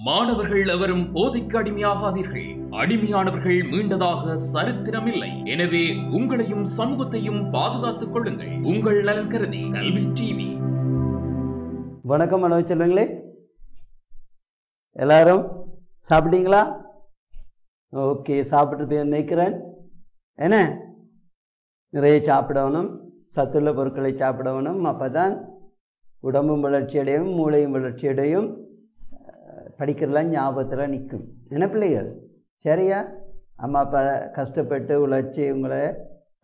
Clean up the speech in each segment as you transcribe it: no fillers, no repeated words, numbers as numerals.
மாணவர்கள் எவரும் போதைக்கு அடிமையாகாதீர்கள். அடிமையானவர்கள் மீண்டதாக சரித்திரமில்லை. எனவே உங்களையும் சமூகத்தையும் பாதுகாத்துக் கொள்ளுங்கள். உங்கள் நலன் கருதி கல்வி டிவி. வணக்கம் மாணவ செல்வங்களே, எல்லாரும் சாப்பிட்டீங்களா? ஓகே, சாப்பிட்டு நினைக்கிறேன். என்ன, நிறைய சாப்பிடணும், சத்துள்ள பொருட்களை சாப்பிடணும். அப்போதான் உடம்பும் வளர்ச்சி அடையும், மூளையும் வளர்ச்சி அடையும், படிக்கிறலாம் ஞாபகத்தில் நிற்கும். என்ன பிள்ளைகள், சரியா? அம்மா அப்பா கஷ்டப்பட்டு உழைச்சி உங்களை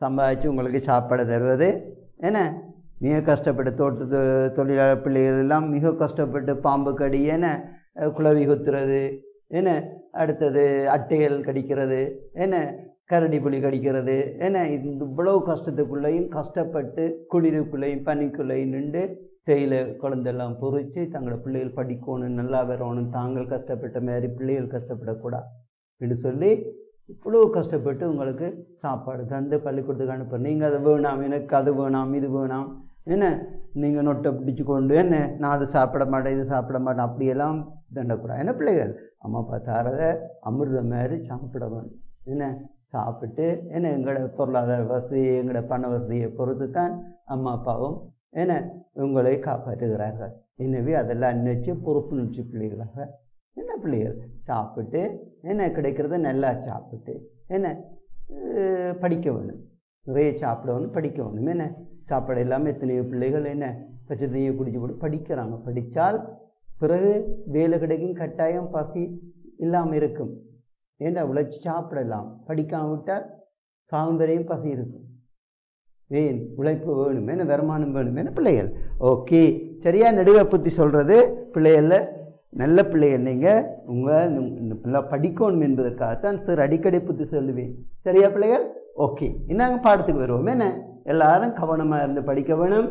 சம்பாதிச்சு உங்களுக்கு சாப்பாடு தருவது என்ன, மிக கஷ்டப்பட்டு தோட்டத்து தொழிலாளர் பிள்ளைகள் எல்லாம் மிக கஷ்டப்பட்டு பாம்பு கடி என்ன குளவி குத்துறது என்ன, அடுத்தது அட்டைகள் கடிக்கிறது என்ன, கரடி புலி கடிக்கிறது என்ன, இவ்வளவு கஷ்டத்துக்குள்ளேயும் கஷ்டப்பட்டு குளிருக்குள்ளேயும் பனிக்குள்ளேயும் நின்று தேயிலை குழந்தெல்லாம் பொறிச்சு தங்களோட பிள்ளைகள் படிக்கணும், நல்லா வரணும், தாங்கள் கஷ்டப்பட்ட மாதிரி பிள்ளைகள் கஷ்டப்படக்கூடாது என்று சொல்லி இவ்வளோ கஷ்டப்பட்டு உங்களுக்கு சாப்பாடு தந்து பள்ளிக்கூடத்துக்கு அனுப்புற. நீங்கள் அதை வேணாம், எனக்கு அது வேணாம், இது வேணாம் என்ன, நீங்கள் நொட்டை பிடிச்சி கொண்டு என்ன, நான் அதை சாப்பிட மாட்டேன், இது சாப்பிட மாட்டேன், அப்படியெல்லாம் தண்டக்கூடாது. என்ன பிள்ளைகள், அம்மா அப்பா தாரதை அமிர்தம் மாதிரி சாப்பிட வேணும். என்ன, சாப்பிட்டு என்ன, எங்களோட பொருளாதார வசதி எங்களோட பண வசதியை பொறுத்து தான் அம்மா அப்பாவும் என்ன உங்களை காப்பாற்றுகிறார்கள். எனவே அதெல்லாம் நினைச்சு பொறுப்புணர்ச்சி பிள்ளைகளாக என்ன பிள்ளைகள் சாப்பிட்டு என்ன கிடைக்கிறத நல்லா சாப்பிட்டு என்ன படிக்க வேணும், நிறைய சாப்பிடணும், படிக்க வேணும். என்ன, சாப்பாடு இல்லாமல் எத்தனையோ பிள்ளைகள் என்ன பச்சை தண்ணியை குடிச்சு போட்டு படிக்கிறாங்க. படித்தால் பிறகு வேலை கிடைக்கும், கட்டாயம் பசி இல்லாமல் இருக்கும். ஏன்னா உழைச்சி சாப்பிடலாம், படிக்காம விட்டால் சாகுந்தரையும் பசி இருக்கும். ஏன், உழைப்பு வேணும், என்ன வருமானம் வேணும். என்ன பிள்ளைகள், ஓகே சரியா? நடுக புத்தி சொல்கிறது பிள்ளைகளில் நல்ல பிள்ளைகள், நீங்கள் உங்கள் படிக்கணும் என்பதற்காகத்தான் சார் அடிக்கடி புத்தி சொல்லுவேன். சரியா பிள்ளைகள்? ஓகே, என்னங்க பாடத்துக்கு வருவோம். என்ன, எல்லாரும் கவனமாக இருந்து படிக்க வேணும்,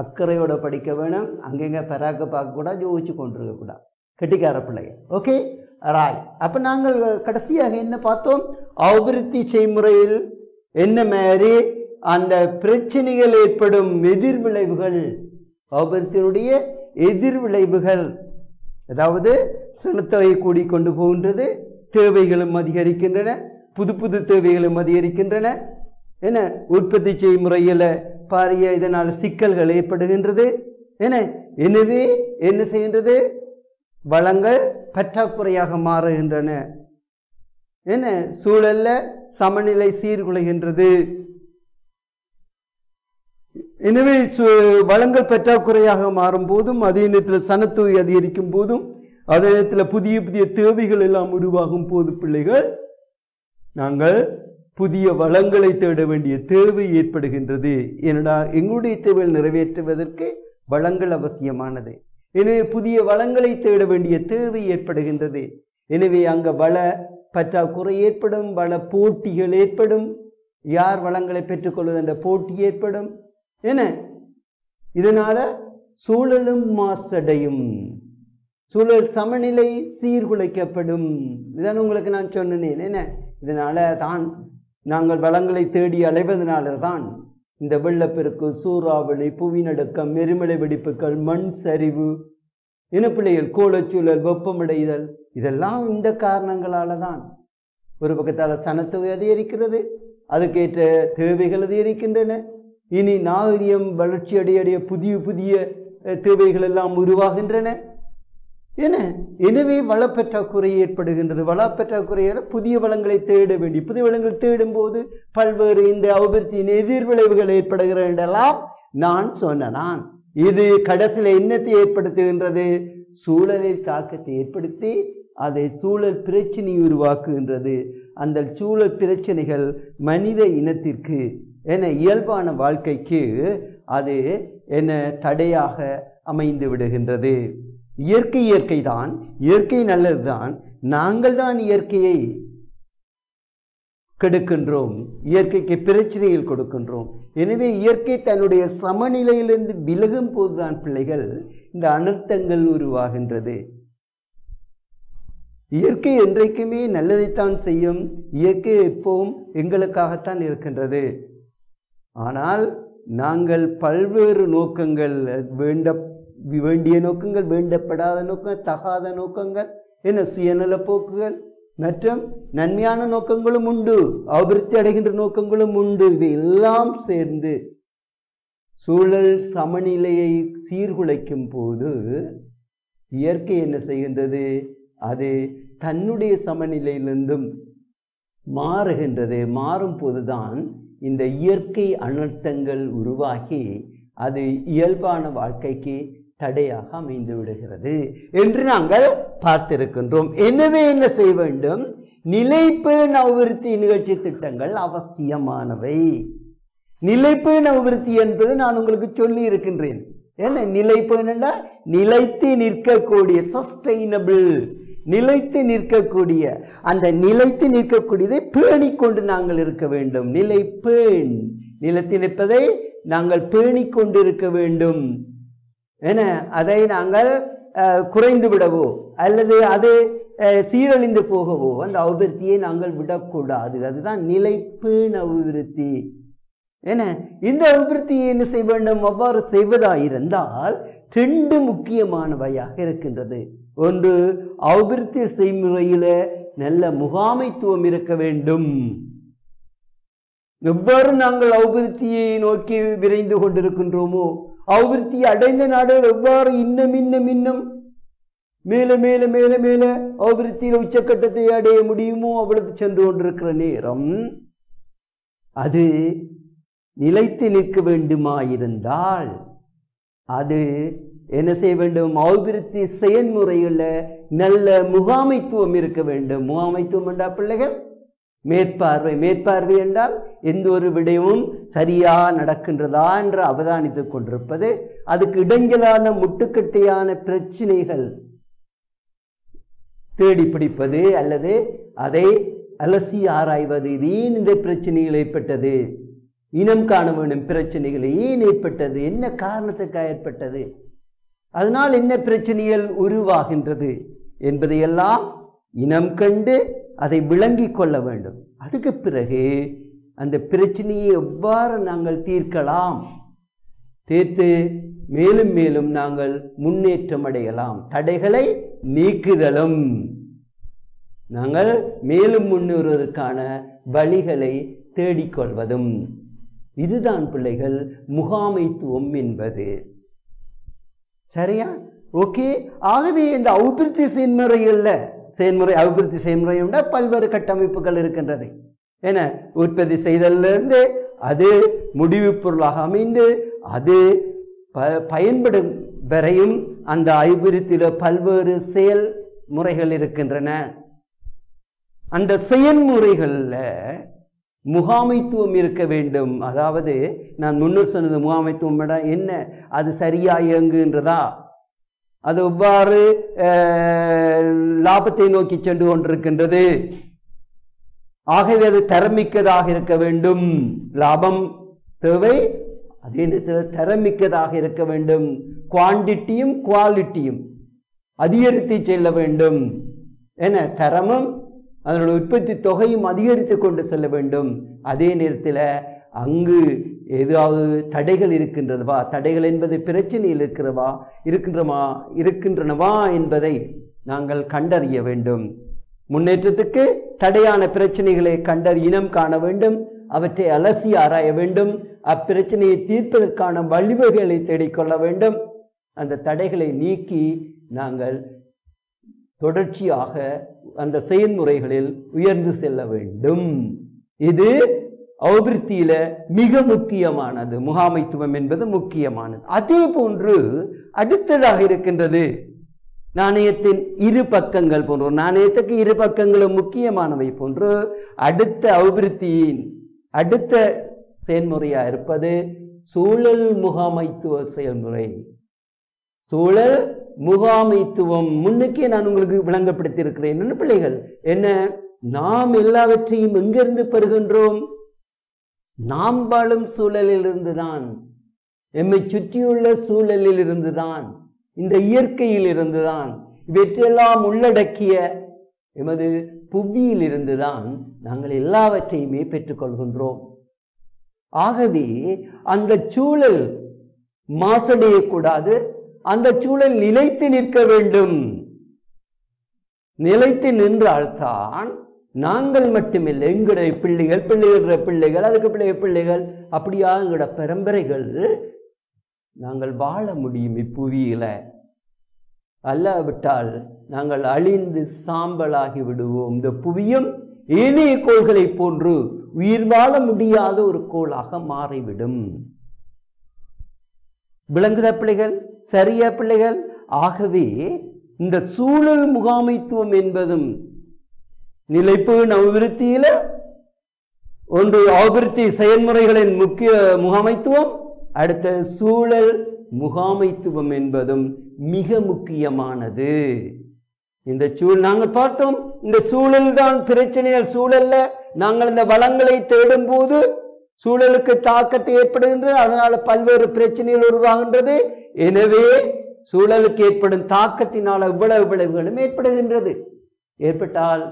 அக்கறையோடு படிக்க வேணும், அங்கெங்கே பராக்க பார்க்கக்கூடாது, யோசிச்சு கொண்டிருக்கக்கூடாது. கெட்டிக்கார பிள்ளைகள். ஓகே ராய். அப்போ நாங்கள் கடைசியாக என்ன பார்த்தோம், அபிவிருத்தி செய்முறையில் என்ன மாதிரி அந்த பிரச்சனைகள் ஏற்படும் எதிர்விளைவுகள், அபிவிருத்தியினுடைய எதிர்விளைவுகள், அதாவது சனத்தொகை கூடிக்கொண்டு போகின்றது, தேவைகளும் அதிகரிக்கின்றன, புது புது தேவைகளும் அதிகரிக்கின்றன. என்ன, உற்பத்தி செய்முறையில் பாரிய இதனால் சிக்கல்கள் ஏற்படுகின்றது. என்ன, எனவே என்ன செய்கின்றது, வளங்கள் பற்றாக்குறையாக மாறுகின்றன. என்ன, சூழல்ல சமநிலை சீர்குலைகின்றது. எனவே வளங்கள் பற்றாக்குறையாக மாறும் போதும், அதே நேரத்தில் சனத்தொகை அதிகரிக்கும் போதும், அதே நேரத்தில் புதிய புதிய தேவைகள் எல்லாம் உருவாகும் போது பிள்ளைகள் நாங்கள் புதிய வளங்களை தேட வேண்டிய தேவை ஏற்படுகின்றது. ஏனடா எங்களுடைய தேவைகள் நிறைவேற்றுவதற்கு வளங்கள் அவசியமானது. எனவே புதிய வளங்களை தேட வேண்டிய தேவை ஏற்படுகின்றது. எனவே அங்கே வள பற்றாக்குறை ஏற்படும், வள போட்டிகள் ஏற்படும். யார் வளங்களை பெற்றுக்கொள்வது என்ற போட்டி ஏற்படும். என்ன, இதனால சூழலும் மாசடையும், சூழல் சமநிலை சீர்குலைக்கப்படும். இதான் உங்களுக்கு நான் சொன்னேன். என்ன, இதனால தான் நாங்கள் வளங்களை தேடி அலைவதனால தான் இந்த வெள்ளப்பெருக்கு, சூறாவளி, புவிநடுக்கம், எரிமலை வெடிப்புகள், மண் சரிவு, இனப்பிள்ளைகள், கோலச்சூழல், வெப்பமடைதல், இதெல்லாம் இந்த காரணங்களால தான். ஒரு பக்கத்தால் சனத்தொகை அதிகரிக்கிறது, அதுக்கேற்ற தேவைகள் அதிகரிக்கின்றன. இனி நாகரிகம் வளர்ச்சி அடைய புதிய புதிய தேவைகள் எல்லாம் உருவாகின்றன. என்ன, எனவே வளப்பற்றாக்குறை ஏற்படுகின்றது. வளப்பற்றாக்குறையால் புதிய வளங்களை தேட வேண்டி, புதிய வளங்கள் தேடும் போது பல்வேறு இந்த அபிவிருத்தியின் எதிர்விளைவுகள் ஏற்படுகின்றன என்றெல்லாம் நான் சொன்னேன். இது கடைசியில் என்னத்தை ஏற்படுத்துகின்றது, சூழலில் தாக்கத்தை ஏற்படுத்தி அதை சூழல் பிரச்சனை உருவாக்குகின்றது. அந்த சூழல் பிரச்சனைகள் மனித இனத்திற்கு என்ன இயல்பான வாழ்க்கைக்கு அது என்ன தடையாக அமைந்து விடுகின்றது. இயற்கை தான், இயற்கை நல்லதுதான், நாங்கள் தான் இயற்கையை கெடுக்கின்றோம், இயற்கைக்கு பிரச்சனைகள் கொடுக்கின்றோம். எனவே இயற்கை தன்னுடைய சமநிலையிலிருந்து விலகும் போதுதான் பிள்ளைகள் இந்த அனர்த்தங்கள் உருவாகின்றது. இயற்கை என்றைக்குமே நல்லதைத்தான் செய்யும். இயற்கை எப்பவும் எங்களுக்காகத்தான் இருக்கின்றது. ஆனால் நாங்கள் பல்வேறு நோக்கங்கள், வேண்டிய நோக்கங்கள், வேண்டப்படாத நோக்கங்கள், தகாத நோக்கங்கள் என்ன சுயநல போக்குகள் மற்றும் நன்மையான நோக்கங்களும் உண்டு, அபிவிருத்தி அடைகின்ற நோக்கங்களும் உண்டு. இவை எல்லாம் சேர்ந்து சூழல் சமநிலையை சீர்குலைக்கும் போது இயற்கை என்ன செய்கின்றது? அது தன்னுடைய சமநிலையிலிருந்தும் மாறுகின்றது. மாறும் போதுதான் இந்த இயற்கை அனர்த்தங்கள் உருவாகி அது இயல்பான வாழ்க்கைக்கு தடையாக அமைந்து விடுகிறது என்று நாங்கள் பார்த்திருக்கின்றோம். எனவே என்ன செய்ய வேண்டும்? நிலைப்பேண் அபிவிருத்தி நிகழ்ச்சி திட்டங்கள் அவசியமானவை. நிலைப்பேண் அபிவிருத்தி என்பது நான் உங்களுக்கு சொல்லி இருக்கின்றேன். என்ன நிலைப்பேண்? நிலைத்து நிற்கக்கூடிய, சஸ்டைனபிள், நிலைத்து நிற்கக்கூடிய. அந்த நிலைத்து நிற்கக்கூடியதை பேணிக்கொண்டு நாங்கள் இருக்க வேண்டும். நிலைப்பேண், நிலைத்து நிற்பதை நாங்கள் பேணிக்கொண்டு இருக்க வேண்டும். என அதை நாங்கள் குறைந்து விடவோ அல்லது அது சீரழிந்து போகவோ அந்த அபிவிருத்தியை நாங்கள் விடக்கூடாது. அதுதான் நிலைப்பேண் அபிவிருத்தி. என இந்த அபிவிருத்தியை என்ன செய்ய வேண்டும்? அவ்வாறு செய்வதாயிருந்தால் ரெண்டு முக்கியமானவையாக இருக்கின்றது. ஒன்று, அபிவிருத்தி செய்முறையில நல்ல முகாமைத்துவம் இருக்க வேண்டும். எவ்வாறு நாங்கள் அபிவிருத்தியை நோக்கி விரைந்து கொண்டிருக்கின்றோமோ, அபிவிருத்தி அடைந்த நாடுகள் எவ்வாறு இன்னும் இன்னும் இன்னும் மேல மேல மேல மேல அபிவிருத்தியில் உச்சக்கட்டத்தை அடைய முடியுமோ அவ்வளவு சென்று கொண்டிருக்கிற நேரம் அது நிலைத்து நிற்க வேண்டுமாயிருந்தால் அது என்ன செய்ய வேண்டும்? அபிவிருத்தி செயல்முறையில் நல்ல முகாமைத்துவம் இருக்க வேண்டும். முகாமைத்துவம் என்றால் பிள்ளைகள் மேற்பார்வை. மேற்பார்வை என்றால் எந்த ஒரு விடயமும் சரியா நடக்கின்றதா என்று அவதானித்துக் கொண்டிருப்பது. அதுக்கு இடைஞ்சலான முட்டுக்கட்டையான பிரச்சனைகள் தேடி பிடிப்பது அல்லது அதை அலசி ஆராய்வது. இது ஏன் இந்த பிரச்சனைகள் ஏற்பட்டது? இனம் காண வேண்டும். பிரச்சனைகள் ஏன் ஏற்பட்டது? என்ன காரணத்துக்காக ஏற்பட்டது? அதனால் என்ன பிரச்சனைகள் உருவாகின்றது என்பதையெல்லாம் இனம் கண்டு அதை விளங்கி கொள்ள வேண்டும். அதுக்கு பிறகு அந்த பிரச்சனையை எவ்வாறு நாங்கள் தீர்க்கலாம், தீர்த்து மேலும் மேலும் நாங்கள் முன்னேற்றம் அடையலாம். தடைகளை நீக்குதலும் நாங்கள் மேலும் முன்னேறுவதற்கான வழிகளை தேடிக்கொள்வதும். இதுதான் பிள்ளைகள் முகாமைத்துவம் என்பது. சரியா? ஓகே. ஆகவே இந்த அபிவிருத்தி அபிவிருத்தி செயல்முறை பல்வேறு கட்டமைப்புகள் இருக்கின்றது. என உற்பத்தி செய்தலிருந்து அது முடிவு பொருளாக அமைந்து அது பயன்படும் வரையும் அந்த அபிவிருத்தியில் பல்வேறு செயல்முறைகள் இருக்கின்றன. அந்த செயல்முறைகளில் முகாமைத்துவம் இருக்க வேண்டும். அதாவது நான் முன்னர் சொன்னது முகாமைத்துவம் என்ன? அது சரியா இயங்குகின்றதா? அது எவ்வாறு லாபத்தை நோக்கி சென்று கொண்டிருக்கின்றது? ஆகவே அது தரமிக்கதாக இருக்க வேண்டும். லாபம் தேவை, அதே நேரத்தில் தரமிக்கதாக இருக்க வேண்டும். குவான்டிட்டியும் குவாலிட்டியும் அதிகரித்து செல்ல வேண்டும். என தரமும் அதனுடைய உற்பத்தி தொகையும் அதிகரித்து கொண்டு செல்ல வேண்டும். அதே நேரத்தில் அங்கு ஏதாவது தடைகள் இருக்கின்றனவா, தடைகள் என்பது பிரச்சனையில் இருக்கின்றனவா என்பதை நாங்கள் கண்டறிய வேண்டும். முன்னேற்றத்துக்கு தடையான பிரச்சனைகளை இனம் காண வேண்டும். அவற்றை அலசி ஆராய வேண்டும். அப்பிரச்சனையை தீர்ப்பதற்கான வழிவகைகளை தேடிக்கொள்ள வேண்டும். அந்த தடைகளை நீக்கி நாங்கள் தொடர்ச்சியாக அந்த செயல்முறைகளில் உயர்ந்து செல்ல வேண்டும். இது அபிவிருத்தியில மிக முக்கியமானது. முகாமைத்துவம் என்பது முக்கியமானது. அதே போன்று அடுத்ததாக இருக்கின்றது நாணயத்தின் இரு பக்கங்கள் போன்று. நாணயத்துக்கு இரு பக்கங்களும் முக்கியமானவை போன்று அடுத்த அபிவிருத்தியின் அடுத்த செயல்முறையா இருப்பது சூழல் முகாமைத்துவ செயல்முறை. சூழல் முகாமைத்துவம் முன்னுக்கே நான் உங்களுக்கு விளங்கப்படுத்தி இருக்கிறேன். பிள்ளைகள் என்ன, நாம் எல்லாவற்றையும் எங்கிருந்து பெறுகின்றோம்? நாம் வாழும் சூழலில் இருந்துதான், எம்மை சுற்றியுள்ள சூழலில் இருந்துதான், இந்த இயற்கையில் இருந்துதான், இவற்றையெல்லாம் உள்ளடக்கிய எமது புவியில் இருந்துதான் நாங்கள் எல்லாவற்றையுமே பெற்றுக்கொள்கின்றோம். ஆகவே அந்த சூழல் மாசடையக்கூடாது, அந்த சூழல் நிலைத்து நிற்க வேண்டும். நிலைத்து நின்றால்தான் நாங்கள் மட்டுமில்லை, எங்களுடைய பிள்ளைகள், பிள்ளைகள், அதுக்கு பிள்ளைகள், அப்படியா எங்களோட பரம்பரைகள் நாங்கள் வாழ முடியும் இப்புவியில. அல்லாவிட்டால் நாங்கள் அழிந்து சாம்பலாகி விடுவோம். இந்த புவியும் ஏனைய கோள்களை போன்று உயிர் வாழ முடியாத ஒரு கோளாக மாறிவிடும். விளங்குதா பிள்ளைகள்? சரியா பிள்ளைகள்? ஆகவே இந்த சூழல் முகாமைத்துவம் என்பதும் நிலைப்பேண் அபிவிருத்தியில ஒன்று அபிவிருத்தி செயல்முறைகளின் முக்கிய முகாமைத்துவம், அடுத்த சூழல் முகாமைத்துவம் என்பதும் மிக முக்கியமானது. இந்த நாங்கள் பார்த்தோம், இந்த சூழல் தான் பிரச்சனைகள். சூழல்ல நாங்கள் இந்த வளங்களை தேடும் போது சூழலுக்கு தாக்கத்தை ஏற்படுகின்றது, அதனால பல்வேறு பிரச்சனைகள் உருவாகின்றது. எனவே சூழலுக்கு ஏற்படும் தாக்கத்தினால் இவ்வளவு விளைவுகளும் ஏற்படுகின்றது. ஏற்பட்டால்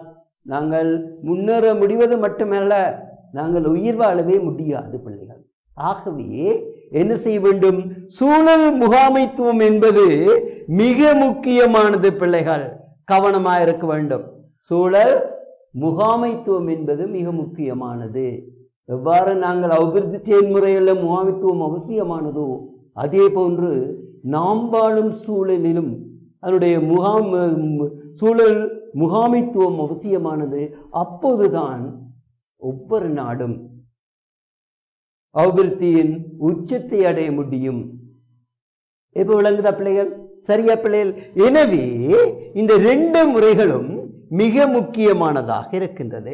நாங்கள் முன்னேற முடிவது மட்டுமல்ல, நாங்கள் உயிர் வாழவே முடியாது பிள்ளைகள். ஆகவே என்ன செய்ய வேண்டும்? சூழல் முகாமைத்துவம் என்பது மிக முக்கியமானது பிள்ளைகள், கவனமாக இருக்க வேண்டும். சூழல் முகாமைத்துவம் என்பது மிக முக்கியமானது. எவ்வாறு நாங்கள் அபிவிருத்தி செயல்முறையில் முகாமைத்துவம் அவசியமானதோ அதே போன்று நாம் வாழும் சூழலிலும் அதனுடைய சூழல் முகாமைத்துவம் அவசியமானது. அப்போதுதான் ஒவ்வொரு நாடும் அபிவிருத்தியின் உச்சத்தை அடைய முடியும். எப்ப விளங்குதா பிள்ளைகள்? சரியா பிள்ளைகள்? எனவே இந்த ரெண்டு முறைகளும் மிக முக்கியமானதாக இருக்கின்றது.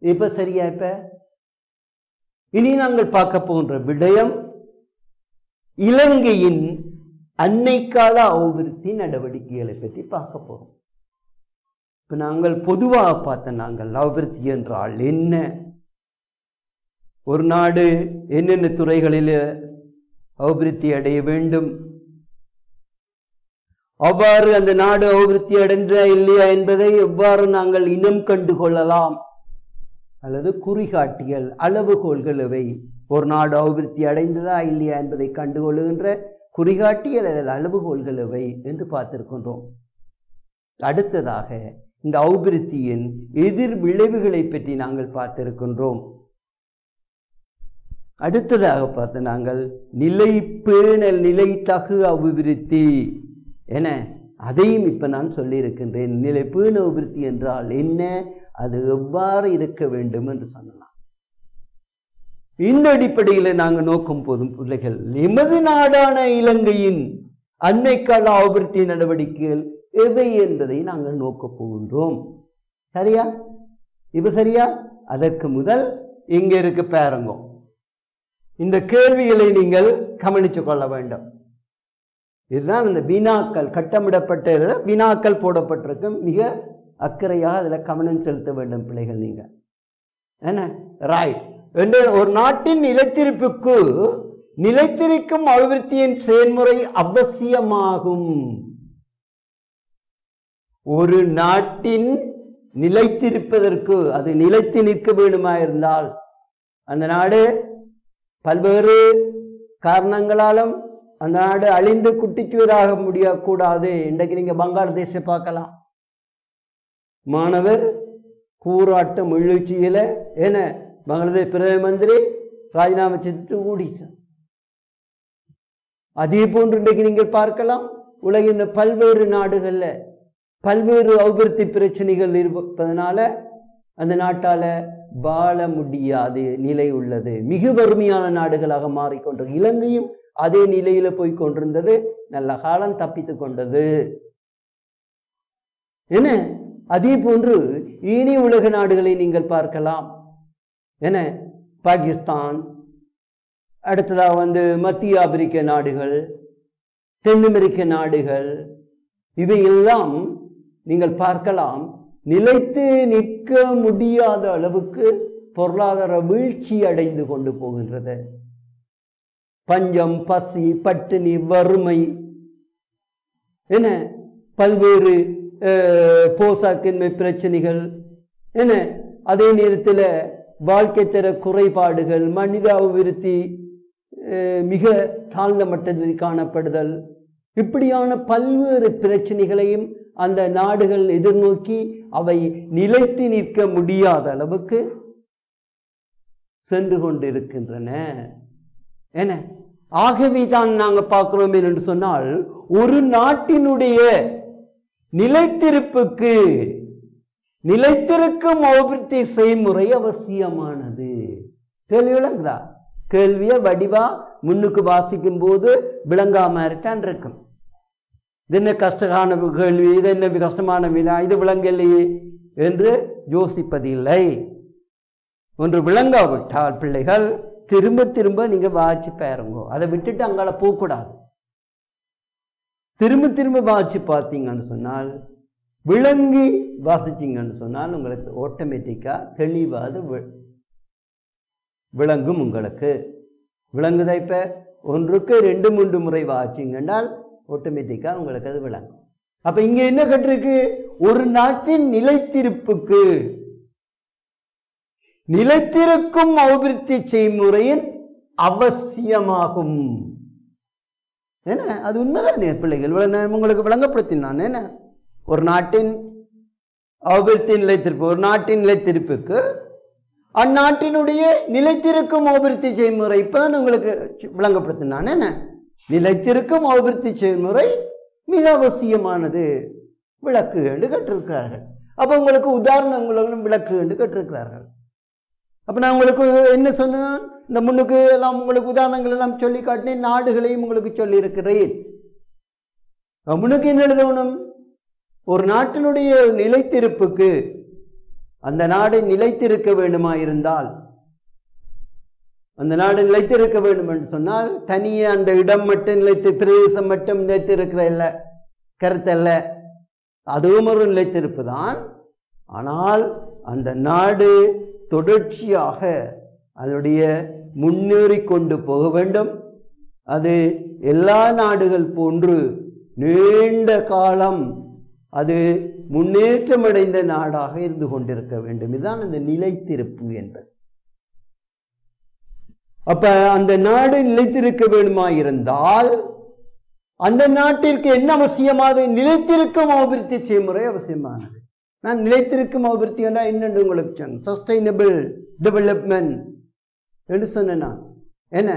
இப்ப சரியா? இப்ப இனி நாங்கள் பார்க்க போகின்ற விடயம் இலங்கையின் அன்னைக்கால அபிவிருத்தி நடவடிக்கைகளை பற்றி பார்க்க போறோம். இப்ப நாங்கள் பொதுவாக பார்த்த நாங்கள் அபிவிருத்தி என்றால் என்ன, ஒரு நாடு என்னென்ன துறைகளில் அபிவிருத்தி அடைய வேண்டும், அவ்வாறு அந்த நாடு அபிவிருத்தி அடைந்தா இல்லையா என்பதை எவ்வாறு நாங்கள் இனம் கண்டு கொள்ளலாம், அல்லது குறிகாட்டிகள் அளவுகோல்கள் இவை. ஒரு நாடு அபிவிருத்தி அடைந்ததா இல்லையா என்பதை கண்டுகொள்ளுகின்ற குறிகாட்டிகள் அல்லது அளவுகோல்கள் இவை என்று பார்த்திருக்கின்றோம். அடுத்ததாக இந்த அபிவிருத்தியின் எதிர் விளைவுகளை பற்றி நாங்கள் பார்த்திருக்கின்றோம். அடுத்ததாக பார்த்த நாங்கள் நிலைப்பேணல் நிலைத்தகு அபிவிருத்தி என அதையும் இப்ப நான் சொல்லி இருக்கின்றேன். நிலைப்பேண அபிவிருத்தி என்றால் என்ன, அது எவ்வாறு இருக்க வேண்டும் என்று சொல்லலாம். இந்த அடிப்படையில் நாங்கள் நோக்கும் போதும் பிள்ளைகள், எமது நாடான இலங்கையின் அன்னைக்கால அபிவிருத்தி நடவடிக்கைகள் எவை என்பதை நாங்கள் நோக்கப் போகின்றோம். சரியா? இப்ப சரியா? அதற்கு முதல் இங்க இருக்கு பாருங்க, இந்த கேள்விகளை நீங்கள் கவனித்து கொள்ள வேண்டும். இதுதான் இந்த வினாக்கள் கட்டமிடப்பட்ட வினாக்கள் போடப்பட்டிருக்கு. மிக அக்கறையாக அதுல கவனம் செலுத்த வேண்டும் பிள்ளைகள். நீங்க என்ன ரைட்? ஒரு நாட்டின் நிலைத்திருப்புக்கு நிலைத்திருக்கும் அபிவிருத்தியின் செயல்முறை அவசியமாகும். ஒரு நாட்டின் நிலைத்திருப்பதற்கு, அது நிலைத்து நிற்க வேண்டுமா இருந்தால், அந்த நாடு பல்வேறு காரணங்களாலும் அந்த நாடு அழிந்து குட்டிச்சுவராக முடியக்கூடாது. இன்றைக்கு நீங்க பங்களாதேஷை பார்க்கலாம். மாணவர் கூறாட்டம் எழுச்சியில என்ன பங்களாதேஷ் பிரதம மந்திரி ராஜினாமா செய்து ஓடிட்டார். அதே போன்று இன்றைக்கு நீங்கள் பார்க்கலாம், உலகின் பல்வேறு நாடுகள்ல பல்வேறு அபிவிருத்தி பிரச்சனைகள் இருப்பதனால அந்த நாட்டால வாழ முடியாது நிலை உள்ளது. மிக வறுமையான நாடுகளாக மாறிக்கொண்டது. இலங்கையும் அதே நிலையில போய் கொண்டிருந்தது, நல்ல காலம் தப்பித்து கொண்டது. என்ன அதே போன்று இனி உலக நாடுகளை நீங்கள் பார்க்கலாம். என்ன பாகிஸ்தான், அடுத்ததாக மத்திய ஆப்பிரிக்க நாடுகள், தென் அமெரிக்க நாடுகள், இவையெல்லாம் நீங்கள் பார்க்கலாம் நிலைத்து நிற்க முடியாத அளவுக்கு பொருளாதார வீழ்ச்சி அடைந்து கொண்டு போகின்றது. பஞ்சம், பசி, பட்டினி, வறுமை, என்ன பல்வேறு போசாக்கின்மை பிரச்சனைகள், என்ன அதே நேரத்தில் வாழ்க்கை தர குறைபாடுகள், மனித அபிவிருத்தி மிக தாழ்ந்த மட்டத்தில் காணப்படுதல், இப்படியான பல்வேறு பிரச்சனைகளையும் அந்த நாடுகள் எதிர்நோக்கி அவை நிலைத்து நிற்க முடியாத அளவுக்கு சென்று கொண்டிருக்கின்றன. என்ன ஆகவே தான் நாங்கள் பார்க்கிறோம் என்று சொன்னால், ஒரு நாட்டினுடைய நிலைத்திருப்புக்கு நிலைத்திருக்கும் அபிவிருத்தி செய்முறை அவசியமானது. கேள்வி விளங்குதா? கேள்விய வடிவா முன்னுக்கு வாசிக்கும் போது விளங்காம தான் இருக்கும். இது என்ன கஷ்டமான கேள்வி, இது என்ன கஷ்டமான வினா, இது விளங்கலையே என்று யோசிப்பதில்லை. ஒன்று விளங்காவிட்டால் பிள்ளைகள் திரும்ப திரும்ப நீங்க வாசிச்சு பாருங்க. அதை விட்டுட்டு அங்கால போகக்கூடாது. திரும்ப திரும்ப வாசிச்சு பார்த்தீங்கன்னு சொன்னால், விளங்கி வாசிச்சிங்கன்னு சொன்னால் உங்களுக்கு ஆட்டோமேட்டிக்கா தெளிவாது விளங்கும். உங்களுக்கு விளங்குதா? இப்ப ஒன்றுக்கு 2-3 முறை வாசிங்கன்றால் ஆட்டோமேட்டிக்கா உங்களுக்கு அது விளங்கும். அப்ப இங்க என்ன கட்டிருக்கு? ஒரு நாட்டின் நிலைத்திருப்புக்கு நிலைத்திருக்கும் அபிவிருத்தி செய்முறையின் அவசியமாகும். என்ன அது உண்மைதானே பிள்ளைகள்? உங்களுக்கு விளங்கப்படுத்தினான். என்ன ஒரு நாட்டின் அபிவிருத்தி நிலைத்திருப்பு, ஒரு நாட்டின் நிலைத்திருப்புக்கு அந்நாட்டினுடைய நிலைத்திருக்கும் அபிவிருத்தி செய்முறை இப்பதான் உங்களுக்கு விளங்கப்படுத்தினான். என்ன நிலைத்திருக்கும் அபிவிருத்தி செய்முறை மிக அவசியமானது. விளக்கு என்று கற்றிருக்கிறார்கள். அப்ப உங்களுக்கு உதாரணங்களும் விளக்கு என்று கற்றிருக்கிறார்கள். அப்ப நான் உங்களுக்கு என்ன சொன்னேன்? இந்த முன்னுக்கு எல்லாம் உங்களுக்கு உதாரணங்கள் எல்லாம் சொல்லி காட்டினேன். நாடுகளையும் உங்களுக்கு சொல்லி இருக்கிறேன். முன்னுக்கு என்ன எழுதணும்? ஒரு நாட்டினுடைய நிலைத்திருப்புக்கு அந்த நாடு நிலைத்திருக்க வேண்டுமா இருந்தால், அந்த நாடு நிலைத்திருக்க வேண்டும் என்று சொன்னால் தனியே அந்த இடம் மட்டும் நிலைத்து, பிரதேசம் மட்டும் நிலைத்திருக்கிற இல்ல கருத்தல்ல, அதுவும் ஒரு நிலைத்திருப்பு தான். ஆனால் அந்த நாடு தொடர்ச்சியாக அதனுடைய முன்னேறி கொண்டு போக வேண்டும். அது எல்லா நாடுகள் போன்று நீண்ட காலம் அது முன்னேற்றமடைந்த நாடாக இருந்து கொண்டிருக்க வேண்டும். இதுதான் அந்த நிலைத்திருப்பு என்பது. அப்ப அந்த நாடு நிலைத்திருக்க வேண்டுமா இருந்தால் அந்த நாட்டிற்கு என்ன அவசியமானது? நிலைத்திருக்கும் அபிவிருத்தி செய்முறை அவசியமானது. நான் நிலைத்திருக்கும் அபிவிருத்தி என்னென்று உங்களுக்கு சொன்னேன். சஸ்டைனபிள் டெவலப்மெண்ட் என்று சொன்னேன். நான் என்ன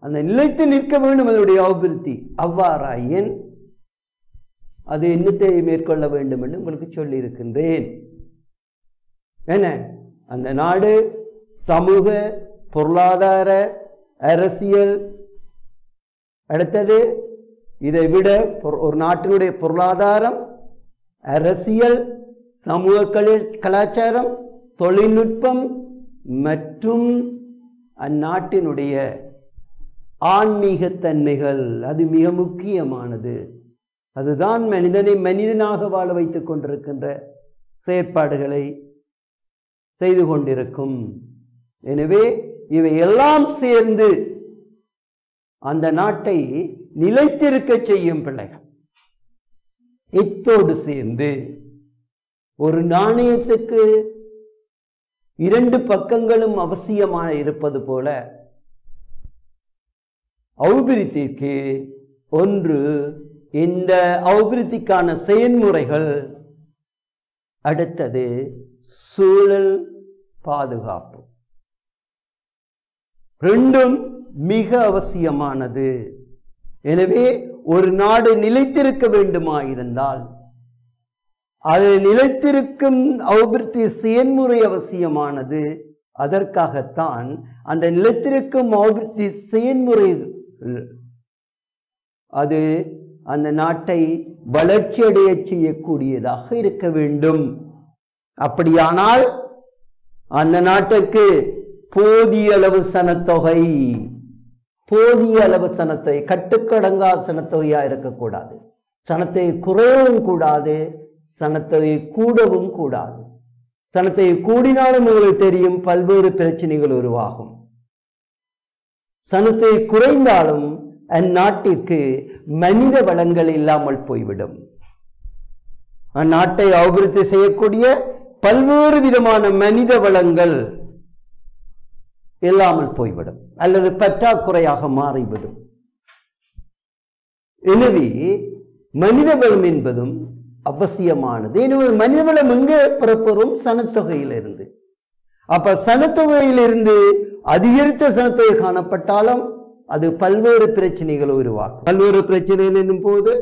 அந்த நிலைத்து நிற்க வேண்டும் அதனுடைய அபிவிருத்தி. அவ்வாறாயின் அது என்னத்தை மேற்கொள்ள வேண்டும் என்று உங்களுக்கு சொல்லி இருக்கின்றேன். என்ன அந்த நாடு சமூக, பொருளாதார, அரசியல், அடுத்தது இதை விட ஒரு நாட்டினுடைய பொருளாதாரம், அரசியல், சமூக கலாச்சாரம், தொழில்நுட்பம் மற்றும் அந்நாட்டினுடைய ஆன்மீக தன்மைகள் அது மிக முக்கியமானது. அதுதான் மனிதனை மனிதனாக வாழ வைத்துக் கொண்டிருக்கின்ற செயற்பாடுகளை செய்து கொண்டிருக்கும். எனவே இவை எல்லாம் சேர்ந்து அந்த நாட்டை நிலைத்திருக்க செய்யும் பிள்ளைகள். இத்தோடு சேர்ந்து ஒரு நாணயத்துக்கு 2 பக்கங்களும் அவசியமாக இருப்பது போல அபிவிருத்திக்கு ஒன்று இந்த அபிவிருத்திக்கான செயல்முறைகள், அடுத்தது சூழல் பாதுகாப்பு. ரெண்டும் மிக அவசியமானது. எனவே ஒரு நாடு நிலைத்திருக்க வேண்டுமா இருந்தால் அது நிலைத்திருக்கும் அபிவிருத்தி செயல்முறை அவசியமானது. அதற்காகத்தான் அந்த நிலைத்திருக்கும் அபிவிருத்தி செயல்முறை அது அந்த நாட்டை வளர்ச்சியடைய செய்யக்கூடியதாக இருக்க வேண்டும். அப்படியானால் அந்த நாட்டுக்கு போதிய அளவு சனத்தொகை, கட்டுக்கடங்காத சனத்தொகையா இருக்கக்கூடாது. சனத்தொகை குறையவும் கூடாது, சனத்தொகை கூடவும் கூடாது. சனத்தொகை கூடினாலும் உங்களுக்கு தெரியும் பல்வேறு பிரச்சனைகள் உருவாகும். சனத்தொகை குறைந்தாலும் அந்நாட்டிற்கு மனித வளங்கள் இல்லாமல் போய்விடும். அந்நாட்டை அபிவிருத்தி செய்யக்கூடிய பல்வேறு விதமான மனித வளங்கள் இல்லாமல் போய்விடும் அல்லது பற்றாக்குறையாக மாறிவிடும். எனவே மனித வளம் என்பதும் அவசியமானது. எனவே மனிதவளம் எங்கே புறப்பெறும்? சனத்தொகையிலிருந்து. அப்ப சனத்தொகையிலிருந்து அதிகரித்த சனத்தொகை காணப்பட்டாலும் அது பல்வேறு பிரச்சனைகளை உருவாக்கும். பல்வேறு பிரச்சனைகள் என்னும் போது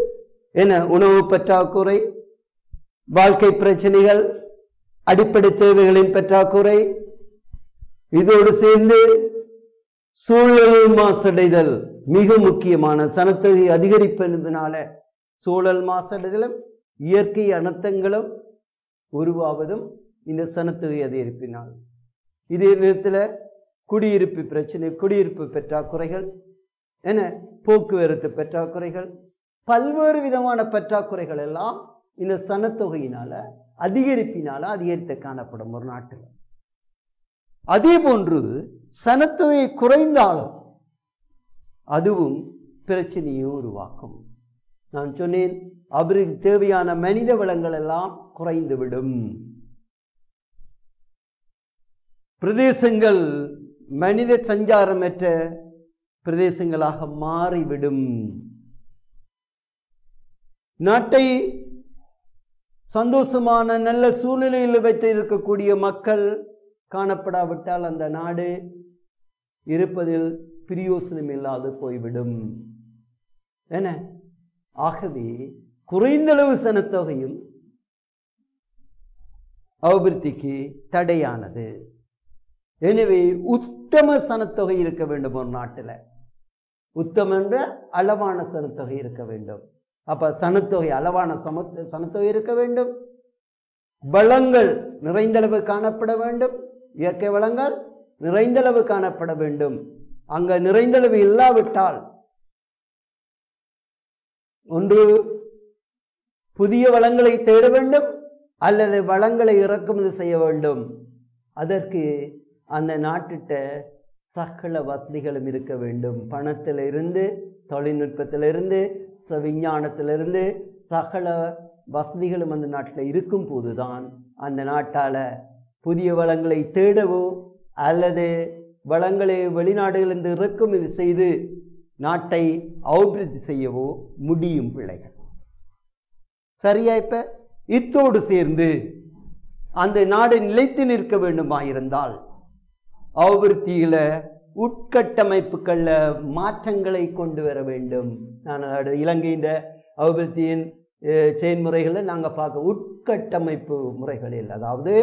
என்ன? உணவு பற்றாக்குறை, வாழ்க்கை பிரச்சனைகள், அடிப்படை தேவைகளின் பற்றாக்குறை, இதோடு சேர்ந்து சூழல் மாசடைதல் மிக முக்கியமான. சனத்தொகை அதிகரிப்பதனால சூழல் மாசடைதலும் இயற்கை அனர்த்தங்களும் உருவாவதும் இந்த சனத்தொகை அதிகரிப்பினால். இதே நேரத்தில் குடியிருப்பு பிரச்சனை, குடியிருப்பு பற்றாக்குறைகள், என போக்குவரத்து பற்றாக்குறைகள், பல்வேறு விதமான பற்றாக்குறைகள் எல்லாம் இந்த சனத்தொகையினால அதிகரித்து காணப்படும் ஒரு நாட்டில். அதே போன்று சனத்தொகை குறைந்தாலும் அதுவும் பிரச்சனையை உருவாக்கும். நான் சொன்னேன், அவருக்கு தேவையான மனித வளங்கள் எல்லாம் குறைந்துவிடும். பிரதேசங்கள் மனித சஞ்சாரமற்ற பிரதேசங்களாக மாறிவிடும். நாட்டை சந்தோஷமான நல்ல சூழ்நிலையில் வைத்திருக்கக்கூடிய மக்கள் காணப்படாவிட்டால் அந்த நாடு இருப்பதில் பிரயோசனம் இல்லாது போய்விடும். என ஆகவே குறைந்தளவு சனத்தொகையும் அபிவிருத்திக்கு தடையானது. எனவே உத்தம சனத்தொகை இருக்க வேண்டும் ஒரு நாட்டில். உத்தம என்ற அளவான சனத்தொகை இருக்க வேண்டும். அப்ப சனத்தொகை அளவான சனத்தொகை இருக்க வேண்டும். வளங்கள் நிறைந்தளவு காணப்பட வேண்டும். இயற்கை வளங்கள் நிறைந்தளவு காணப்பட வேண்டும். அங்க நிறைந்தளவு இல்லாவிட்டால் ஒன்று புதிய வளங்களை தேட வேண்டும், அல்லது வளங்களை இறக்குமதி செய்ய வேண்டும். அதற்கு அந்த நாட்டிட்ட சகல வசதிகளும் இருக்க வேண்டும். பணத்திலிருந்து, தொழில்நுட்பத்திலிருந்து, விஞ்ஞானத்திலிருந்து சகல வசதிகளும் அந்த நாட்டில் இருக்கும் போதுதான் அந்த நாட்டால புதிய வளங்களை தேடவோ அல்லது வளங்களை வெளிநாடுகளிலிருந்து இறக்குமதி செய்து நாட்டை அபிவிருத்தி செய்யவோ முடியும் பிள்ளைகள். சரியா? இப்ப இத்தோடு சேர்ந்து அந்த நாடு நிலைத்து நிற்க வேண்டுமாயிருந்தால் அபிவிருத்தியில உட்கட்டமைப்புகள்ல மாற்றங்களை கொண்டு வர வேண்டும். நான் இலங்கையின் அபிவிருத்தியின் செயல்முறைகளை நாங்கள் பார்க்க உட்கட்டமைப்பு முறைகளில், அதாவது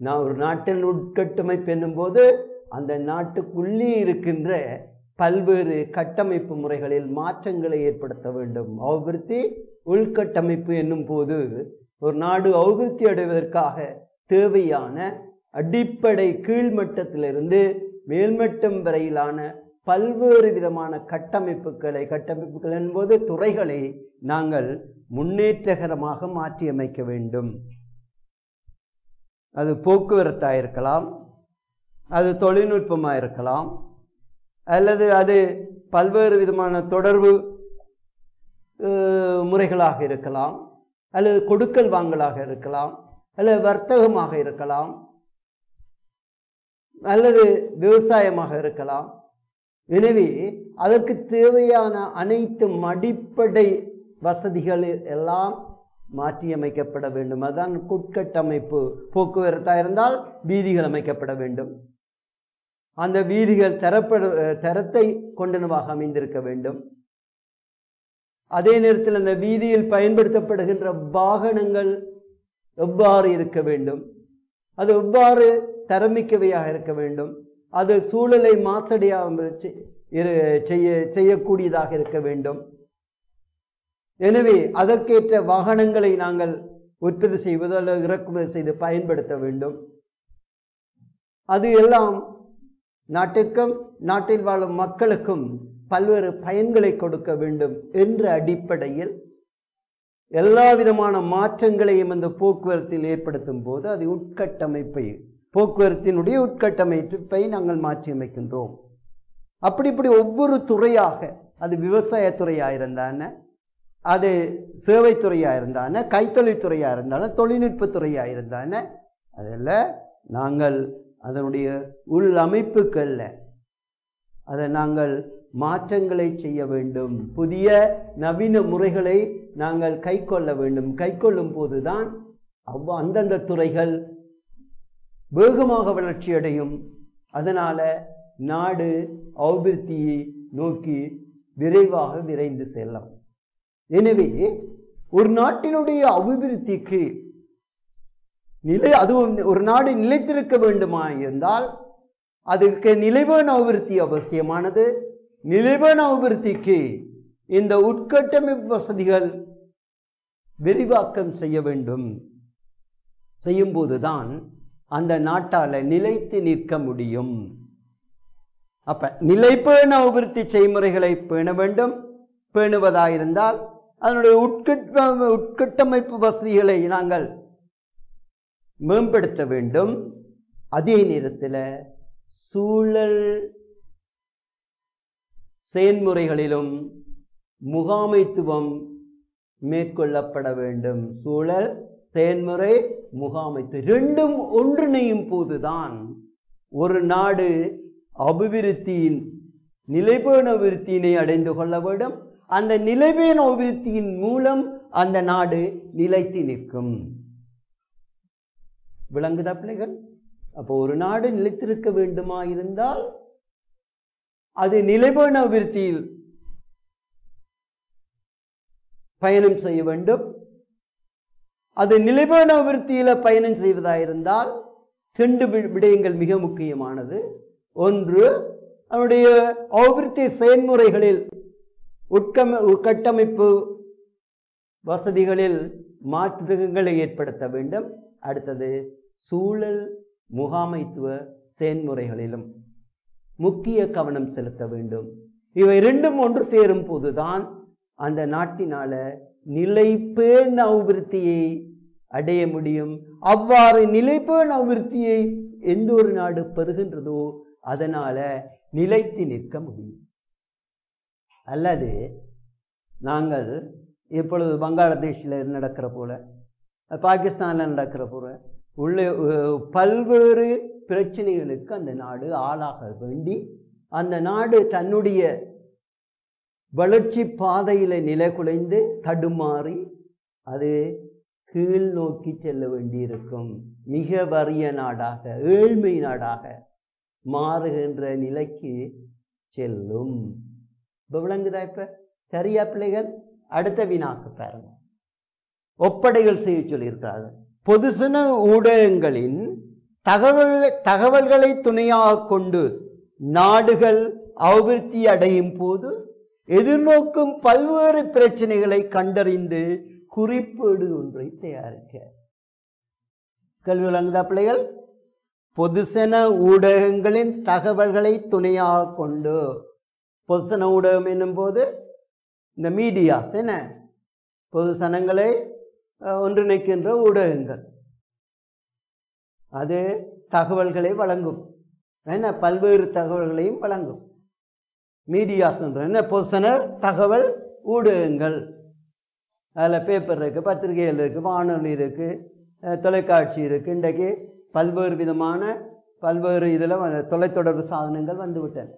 நான் ஒரு நாட்டின் உட்கட்டமைப்பு என்னும் போது அந்த நாட்டுக்குள்ளே இருக்கின்ற பல்வேறு கட்டமைப்பு முறைகளில் மாற்றங்களை ஏற்படுத்த வேண்டும். அபிவிருத்தி உள்கட்டமைப்பு என்னும் போது ஒரு நாடு அபிவிருத்தி அடைவதற்காக தேவையான அடிப்படை கீழ்மட்டத்திலிருந்து மேல்மட்டம் வரையிலான பல்வேறு விதமான கட்டமைப்புகள் என்பது துறைகளை நாங்கள் முன்னேற்றகரமாக மாற்றியமைக்க வேண்டும். அது போக்குவரத்தாக இருக்கலாம், அது தொழில்நுட்பமாக இருக்கலாம், அல்லது அது பல்வேறு விதமான தொடர்பு முறைகளாக இருக்கலாம், அல்லது கொடுக்கல் வாங்கலாக இருக்கலாம், அல்லது வர்த்தகமாக இருக்கலாம், அல்லது விவசாயமாக இருக்கலாம். எனவே அதற்கு தேவையான அனைத்து அடிப்படை வசதிகள் எல்லாம் மாற்றியமைக்கப்பட வேண்டும். அதுதான் உட்கட்டமைப்பு. போக்குவரத்தாக இருந்தால் வீதிகள் அமைக்கப்பட வேண்டும். அந்த வீதிகள் தரத்தை கொண்டனவாக அமைந்திருக்க வேண்டும். அதே நேரத்தில் அந்த வீதியில் பயன்படுத்தப்படுகின்ற வாகனங்கள் எவ்வாறு இருக்க வேண்டும், அது எவ்வாறு தரமிக்கவையாக இருக்க வேண்டும், அது சூழலை மாசடையாமல் செய்யக்கூடியதாக இருக்க வேண்டும். எனவே அதற்கேற்ற வாகனங்களை நாங்கள் உற்பத்தி செய்வது அல்லது இறக்குமதி செய்து பயன்படுத்த வேண்டும். அது எல்லாம் நாட்டிற்கும் நாட்டில் வாழும் மக்களுக்கும் பல்வேறு பயன்களை கொடுக்க வேண்டும் என்ற அடிப்படையில் எல்லா விதமான மாற்றங்களையும் அந்த போக்குவரத்தில் ஏற்படுத்தும் போது அது உட்கட்டமைப்பை, போக்குவரத்தினுடைய உட்கட்டமைப்பை நாங்கள் மாற்றியமைக்கின்றோம். அப்படி ஒவ்வொரு துறையாக, அது விவசாயத்துறையாக இருந்தான, அது சேவைத்துறையாக இருந்தான, கைத்தொழில்துறையாக இருந்தான, தொழில்நுட்பத்துறையாக இருந்தான, அதில் நாங்கள் அதனுடைய உள் அமைப்புகளில் அதை நாங்கள் மாற்றங்களை செய்ய வேண்டும். புதிய நவீன முறைகளை நாங்கள் கை கொள்ள வேண்டும். கை கொள்ளும் போதுதான் அந்தந்த துறைகள் வேகமாக வளர்ச்சி அடையும். அதனால நாடு அபிவிருத்தியை நோக்கி விரைவாக விரைந்து செல்லும். எனவே ஒரு நாட்டினுடைய அபிவிருத்திக்கு அது ஒரு நாடு நிலைத்திருக்க வேண்டுமா இருந்தால் அதற்கு நிலைவான அபிவிருத்தி அவசியமானது. நிலைவான அபிவிருத்திக்கு இந்த உட்கட்டமைப்பு வசதிகள் விரிவாக்கம் செய்ய வேண்டும். செய்யும் போதுதான் அந்த நாட்டால நிலைத்து நிற்க முடியும். அப்ப நிலைப்பேண அபிவிருத்தி செய்முறைகளை பேண வேண்டும். பேணுவதாயிருந்தால் அதனுடைய உட்கட்டமைப்பு வசதிகளை நாங்கள் மேம்படுத்த வேண்டும். அதே நேரத்தில் சூழல் செயல்முறைகளிலும் முகாமைத்துவம் மேற்கொள்ளப்பட வேண்டும். சூழல் செயல்முறை முகாமைத்துவம் இரண்டும் ஒன்றிணையும் போதுதான் ஒரு நாடு அபிவிருத்தியின் நிலைபேண அபிவிருத்தியினை அடைந்து கொள்ள வேண்டும். அந்த நிலைபேண அபிவிருத்தியின் மூலம் அந்த நாடு நிலைத்து நிற்கும். விளங்குதா பிள்ளைகள்? அப்போ ஒரு நாடு நிலைத்திருக்க வேண்டுமா இருந்தால் அது நிலைபேண அபிவிருத்தியில் பயணம் செய்ய வேண்டும். அது நிலைபேண அபிவிருத்தியில பயணம் செய்வதாயிருந்தால் ரெண்டு விடயங்கள் மிக முக்கியமானது. ஒன்று, அவருடைய அபிவிருத்தி செயல்முறைகளில் உட்கட்டமைப்பு வசதிகளில் மாற்றங்களை ஏற்படுத்த வேண்டும். அடுத்தது, சூழல் முகாமைத்துவ செயல்முறைகளிலும் முக்கிய கவனம் செலுத்த வேண்டும். இவை இரண்டும் ஒன்று சேரும் போதுதான் அந்த நாட்டினால நிலைபேண அபிவிருத்தியை அடைய முடியும். அவ்வாறு நிலைபேண அபிவிருத்தியை எந்த ஒரு நாடு பெறுகின்றதோ அதனால நிலைத்து நிற்க முடியும். அல்லது நாங்கள் இப்பொழுது பங்களாதேஷில் நடக்கிற போல, பாகிஸ்தானில் நடக்கிற போல உள்ள பல்வேறு பிரச்சனைகளுக்கு அந்த நாடு ஆளாக வேண்டி அந்த நாடு தன்னுடைய வளர்ச்சி பாதையில நிலை குலைந்து தடுமாறி அது கீழ் நோக்கி செல்ல வேண்டியிருக்கும். மிக வறிய நாடாக, ஏழ்மை நாடாக மாறுகின்ற நிலைக்கு செல்லும். விளங்குதா? இப்ப சரியா பிள்ளைகள்? அடுத்த வினாக்கு பாருங்க. ஒப்படைகள் செய்ய சொல்லியிருக்காங்க. பொதுசன ஊடகங்களின் தகவல்களை துணையாக கொண்டு நாடுகள் அபிவிருத்தி அடையும் போது எதிர்நோக்கும் பல்வேறு பிரச்சனைகளை கண்டறிந்து குறிப்பேடு ஒன்றை தயாரிக்க. கல்வி விளங்குதா பிள்ளைகள்? பொதுசன ஊடகங்களின் தகவல்களை துணையாக கொண்டு, பொதுசன ஊடகம் என்னும் போது இந்த மீடியாஸ் என்ன, பொதுசனங்களை ஒன்றிணைக்கின்ற ஊடகங்கள், அது தகவல்களை வழங்கும். என்ன, பல்வேறு தகவல்களையும் வழங்கும். மீடியாஸ் என்ன, பொதுசன தகவல் ஊடகங்கள். அதில் பேப்பர் இருக்குது, பத்திரிகைகள் இருக்குது, வானொலி இருக்குது, தொலைக்காட்சி இருக்குது. இன்றைக்கு பல்வேறு விதமான பல்வேறு இதில் தொலைத்தொடர்பு சாதனங்கள் வந்துவிட்டன.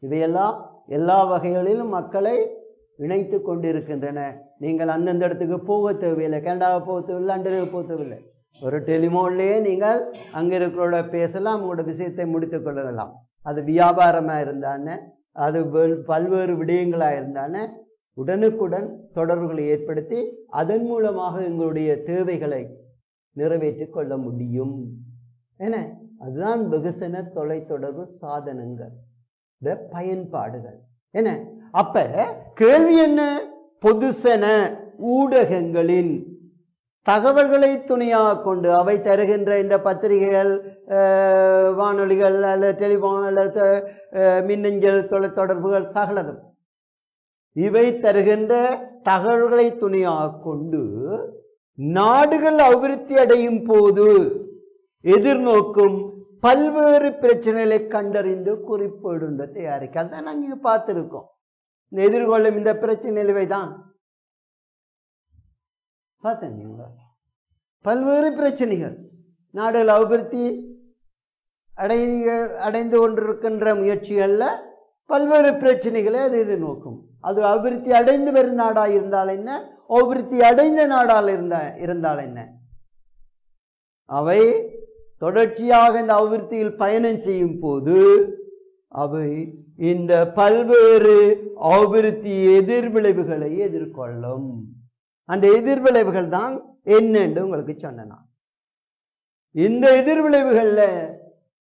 இவையெல்லாம் எல்லா வகைகளிலும் மக்களை இணைத்து கொண்டிருக்கின்றன. நீங்கள் அந்தந்த இடத்துக்கு போக தேவையில்லை, கனடாவை போக தேவையில்லை, லண்டனுக்கு போக தேவையில்லை. ஒரு டெலிஃபோன்லேயே நீங்கள் அங்கே இருக்கிறோட பேசலாம், உங்களோட விஷயத்தை முடித்து கொள்ளலாம். அது வியாபாரமாக இருந்தானே, அது பல்வேறு விடயங்களாக இருந்தானே, உடனுக்குடன் தொடர்புகளை ஏற்படுத்தி அதன் மூலமாக எங்களுடைய தேவைகளை நிறைவேற்றிக் கொள்ள முடியும். என்ன, அதுதான் வெகுசன தொலைத்தொடர்பு சாதனங்கள் பயன்பாடுகள். என்ன, அப்ப கேள்வி என்ன? பொதுசன ஊடகங்களின் தகவல்களை துணையாக கொண்டு அவை தருகின்ற இந்த பத்திரிகைகள், வானொலிகள் அல்லது டெலிஃபோன் அல்லது மின்னஞ்சல் தொலைத்தொடர்புகள் சகலதும், இவை தருகின்ற தகவல்களை துணையாக கொண்டு நாடுகள் அபிவிருத்தி அடையும் போது எதிர்நோக்கும் பல்வேறு பிரச்சனைகளை கண்டறிந்து குறிப்பேடு தயாரிக்க. அதான் நாங்கள் பார்த்துருக்கோம். இந்த எதிர்கொள்ளும் இந்த பிரச்சனை தான் பார்த்தீங்களா? பல்வேறு பிரச்சனைகள் நாடுகள் அபிவிருத்தி அடைந்து கொண்டிருக்கின்ற முயற்சிகளில் பல்வேறு பிரச்சனைகளை அது எதிர்நோக்கும். அது அபிவிருத்தி அடைந்து வரும் நாடாக இருந்தால் என்ன, அபிவிருத்தி அடைந்த நாடால் இருந்தால் என்ன, அவை தொடர்ச்சியாக இந்த அபிவிருத்தியில் பயணம் செய்யும் போது அவை இந்த பல்வேறு அபிவிருத்தி எதிர்விளைவுகளை எதிர்கொள்ளும். அந்த எதிர்விளைவுகள் தான் என்னென்று உங்களுக்கு சொன்னேன். இந்த எதிர்விளைவுகள்ல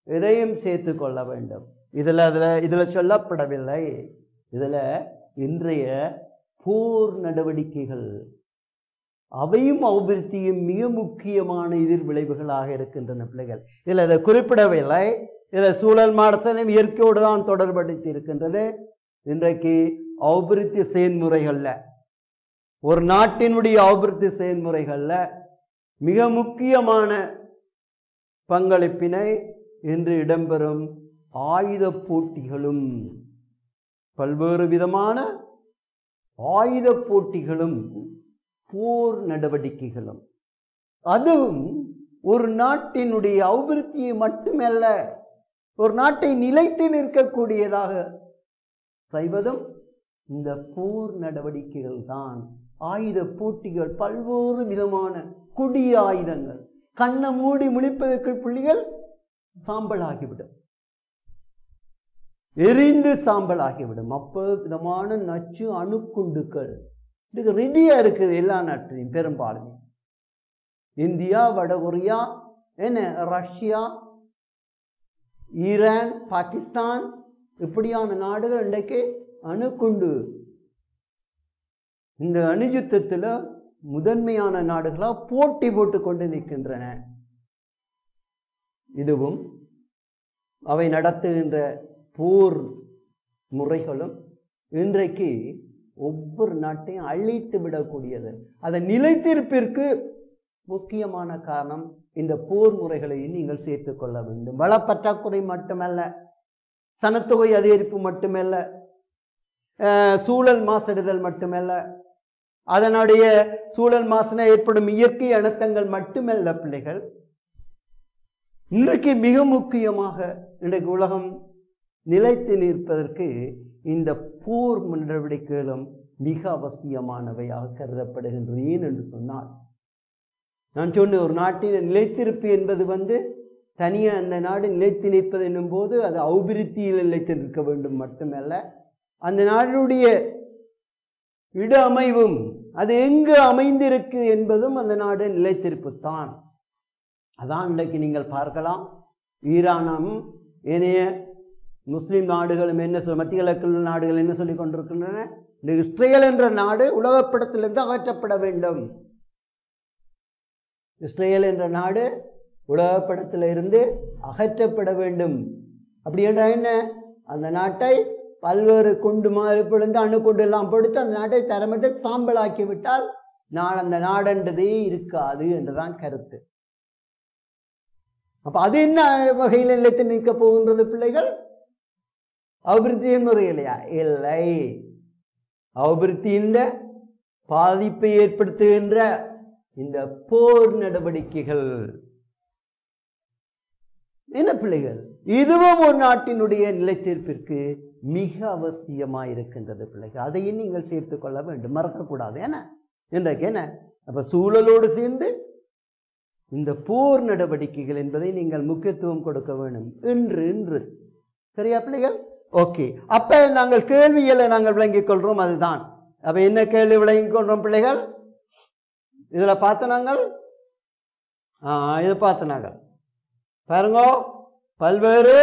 இதையும் சேர்த்து கொள்ள வேண்டும். இதுல சொல்லப்படவில்லை. இதுல இன்றைய போர் நடவடிக்கைகள் அவையும் அபிவிருத்தியும் மிக முக்கியமான எதிர்விளைவுகளாக இருக்கின்றன பிள்ளைகள். இதுல இதை குறிப்பிடவில்லை. இதில் சூழல் மாற்றத்தையும் இயற்கையோடு தான் தொடர்படுத்தி இருக்கின்றது. இன்றைக்கு அபிவிருத்தி செயல்முறைகள்ல, ஒரு நாட்டினுடைய அபிவிருத்தி செயல்முறைகள்ல மிக முக்கியமான பங்களிப்பினை இன்று இடம்பெறும் ஆயுத போட்டிகளும், பல்வேறு விதமான ஆயுத போட்டிகளும் போர் நடவடிக்கைகளும், அதுவும் ஒரு நாட்டினுடைய அபிவிருத்தியை மட்டுமல்ல, ஒரு நாட்டை நிலைத்து நிற்கக்கூடியதாக செய்வதும் இந்த போர் நடவடிக்கைகள் தான். ஆயுத போட்டிகள், பல்வேறு விதமான கொடிய ஆயுதங்கள், கண்ணை மூடி முழிப்பதற்கு புள்ளிகள் சாம்பலாகிவிடும், எரிந்து சாம்பலாகிவிடும். அப்போ விதமான நச்சு அணுக்குண்டுகள் இதுக்கு ரெடியா இருக்குது எல்லா நாட்டிலையும். பெரும்பாலும் இந்தியா, வடகொரியா, என்ன ரஷ்யா, ஈரான், பாகிஸ்தான் இப்படியான நாடுகள் இன்றைக்கு அணுக்குண்டு இந்த அணுயுத்தத்தில் முதன்மையான நாடுகளாக போட்டி போட்டு கொண்டு நிற்கின்றன. இதுவும் அவை நடத்துகின்ற போர் முறைகளும் இன்றைக்கு ஒவ்வொரு நாட்டையும் அழித்து விடக்கூடியது. அதன் நிலைத்திருப்பிற்கு முக்கியமான காரணம் இந்த போர் முறைகளையும் நீங்கள் சேர்த்துக் கொள்ள வேண்டும். வளப்பற்றாக்குறை மட்டுமல்ல, சனத்தொகை அதிகரிப்பு மட்டுமல்ல, சூழல் மாசடைதல் மட்டுமல்ல, அதனுடைய சூழல் மாசினால் ஏற்படும் இயற்கை அனர்த்தங்கள் மட்டுமல்ல பிள்ளைகள். இன்றைக்கு மிக முக்கியமாக இன்றைக்கு உலகம் நிலைத்து நிற்பதற்கு இந்த போர் நடவடிக்கைகளும் மிக அவசியமானவையாக கருதப்படுகின்றன. ஏன் என்று சொன்னால், நான் சொன்ன ஒரு நாட்டின் நிலைத்திருப்பு என்பது தனியாக அந்த நாடு நிலைத்து நிற்பது என்னும் போது அது அபிவிருத்தியில் நிலைத்து நிற்க வேண்டும் மட்டுமல்ல, அந்த நாடுடைய இட அமைவும் அது எங்கு அமைந்திருக்கு என்பதும் அந்த நாடு நிலைத்திருப்பு தான். அதான் இன்றைக்கு நீங்கள் பார்க்கலாம், ஈரானும் ஏனைய முஸ்லிம் நாடுகளும் என்ன மத்திய கிழக்கு நாடுகள் என்ன சொல்லிக் கொண்டிருக்கின்றன, இந்த இஸ்ரேல் என்ற நாடு உலகப்படத்திலிருந்து அகற்றப்பட வேண்டும். இஸ்ரேல் என்ற நாடு உலகப்படத்தில் இருந்து அகற்றப்பட வேண்டும். அப்படி என்றால் என்ன, அந்த நாட்டை பல்வேறு குண்டு மாறுபடுந்து அணுக்குண்டு எல்லாம் கொடுத்து அந்த நாட்டை தரமிட்டு சாம்பலாக்கி விட்டால் அந்த நாடென்றதே இருக்காது என்றுதான் கருத்து. அப்ப அது என்ன வகையில் நிலைத்து நிற்க போகின்றது பிள்ளைகள்? அபிவிருத்தியின் முறை இல்லையா? இல்லை, அபிவிருத்தியின் பாதிப்பை ஏற்படுத்துகின்ற இந்த போர் நடவடிக்கைகள் என்ன பிள்ளைகள், இதுவும் ஒரு நாட்டினுடைய நிலைத்திருப்பிற்கு மிக அவசியமாயிருக்கின்றது பிள்ளைகள். அதையும் நீங்கள் சேர்த்துக் கொள்ள வேண்டும், மறக்கக்கூடாது. என்ன இன்றைக்கு என்ன அப்ப சூழலோடு சேர்ந்து இந்த போர் நடவடிக்கைகள் என்பதை நீங்கள் முக்கியத்துவம் கொடுக்க வேண்டும் இன்று. சரியா பிள்ளைகள்? ஓகே, அப்ப நாங்கள் கேள்விகளை நாங்கள் விளங்கிக் கொள்றோம். அதுதான் அப்ப என்ன கேள்வி விளங்கிக் கொள்றோம் பிள்ளைகள்? இதுல பார்த்த நாங்கள் இதை பார்த்த நாங்கள் பாருங்க, பல்வேறு